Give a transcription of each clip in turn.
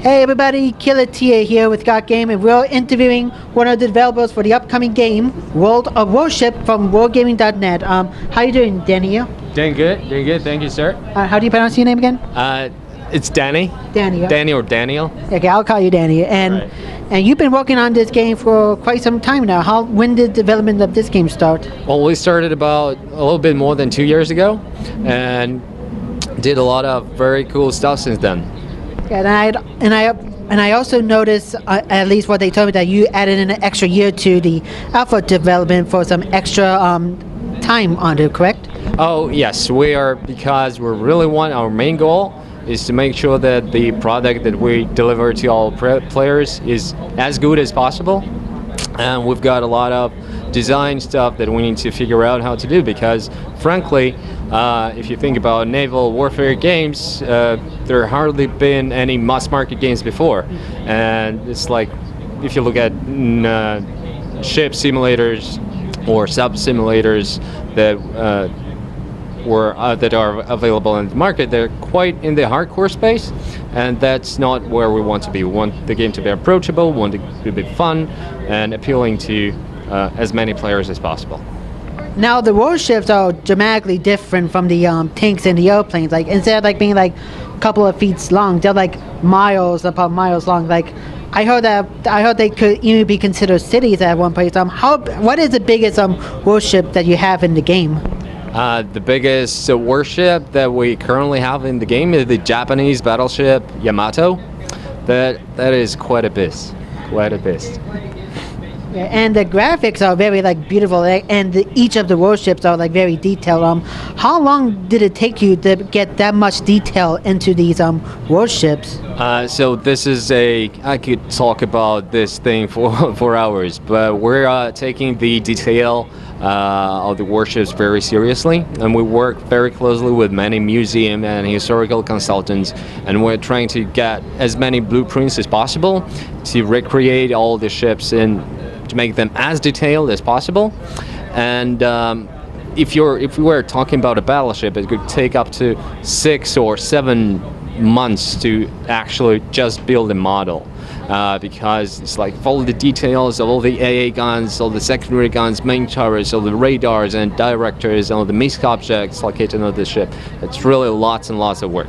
Hey everybody, Killatia here with GotGame, and we're interviewing one of the developers for the upcoming game, World of Warship from WorldGaming.net. How you doing, Daniil? Doing good, thank you, sir. How do you pronounce your name again? It's Danny. Danny. Danny or Daniel. Okay, I'll call you Danny. And Right. and you've been working on this game for quite some time now. When did development of this game start? Well, we started about a little bit more than 2 years ago, and did a lot of very cool stuff since then. And I also noticed, at least what they told me, that you added in an extra year to the alpha development for some extra time on it, correct? Oh yes, we are, because we really want, our main goal is to make sure that the product that we deliver to all players is as good as possible. And we've got a lot of design stuff that we need to figure out how to do, because frankly, if you think about naval warfare games, there hardly been any mass market games before. And it's like, if you look at ship simulators or sub simulators that that are available in the market, they're quite in the hardcore space, and that's not where we want to be. We want the game to be approachable, we want it to be fun and appealing to as many players as possible. Now the warships are dramatically different from the tanks and the airplanes. Like, instead of like being like a couple of feet long, they're like miles upon miles long. Like, I heard they could even be considered cities at one place. What is the biggest warship that you have in the game? The biggest warship that we currently have in the game is the Japanese battleship Yamato. That is quite a beast. Yeah, and the graphics are very like beautiful, and each of the warships are like very detailed. How long did it take you to get that much detail into these warships? So this is I could talk about this thing for hours, but we're taking the detail of the warships very seriously, and we work very closely with many museum and historical consultants, and we're trying to get as many blueprints as possible to recreate all the ships and to make them as detailed as possible. And if we were talking about a battleship, it could take up to 6 or 7 months to actually just build a model, because it's like all the details of all the AA guns, all the secondary guns, main turrets, all the radars and directors, all the missile objects located on the ship. It's really lots and lots of work.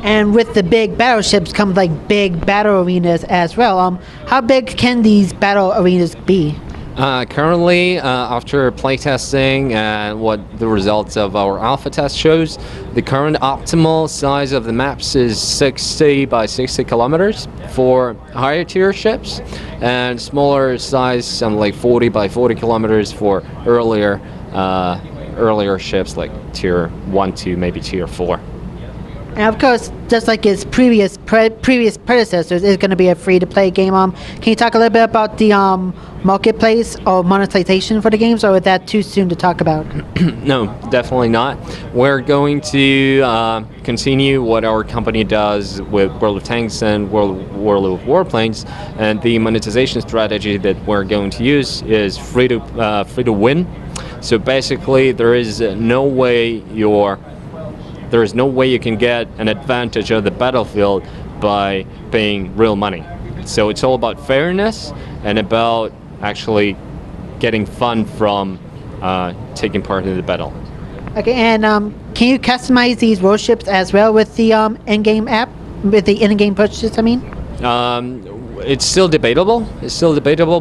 And with the big battleships comes like big battle arenas as well. How big can these battle arenas be? Currently, after playtesting and what the results of our alpha test shows, the current optimal size of the maps is 60 by 60 kilometers for higher tier ships, and smaller size, like 40 by 40 kilometers for earlier ships like tier 1 to maybe tier 4. And of course, just like its previous predecessors, it's going to be a free-to-play game. Can you talk a little bit about the marketplace or monetization for the games, or is that too soon to talk about? No, definitely not. We're going to continue what our company does with World of Tanks and World of Warplanes, and the monetization strategy that we're going to use is free to win. So basically, there is no way you can get an advantage of the battlefield by paying real money. So it's all about fairness and about actually getting fun from taking part in the battle. Okay, and can you customize these warships as well with the in-game app, with the in-game purchases, I mean? It's still debatable.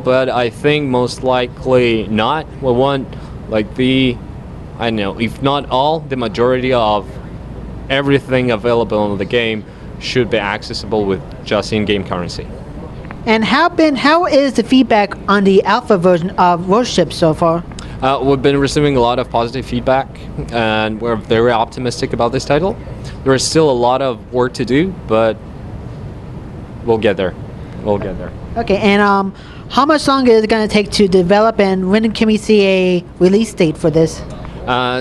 But I think most likely not. We want like I don't know, if not all, the majority of everything available in the game should be accessible with just in-game currency. And how is the feedback on the alpha version of Warship so far? We've been receiving a lot of positive feedback, and we're very optimistic about this title. There is still a lot of work to do, but we'll get there. Okay, and how much longer is it going to take to develop, and when can we see a release date for this?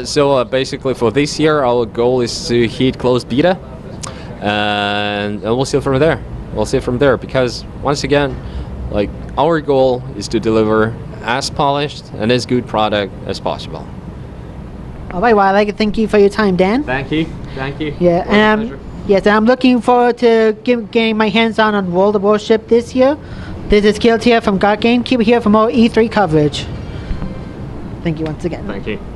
So basically for this year, our goal is to hit closed beta, and we'll see from there. Because once again, like, our goal is to deliver as polished and as good product as possible. All right, well, I'd like to thank you for your time, Dan. Thank you. Yeah, and Yes, and I'm looking forward to getting my hands on World of Warship this year. This is Killatia from GotGame. Keep it here for more E3 coverage. Thank you once again. Thank you.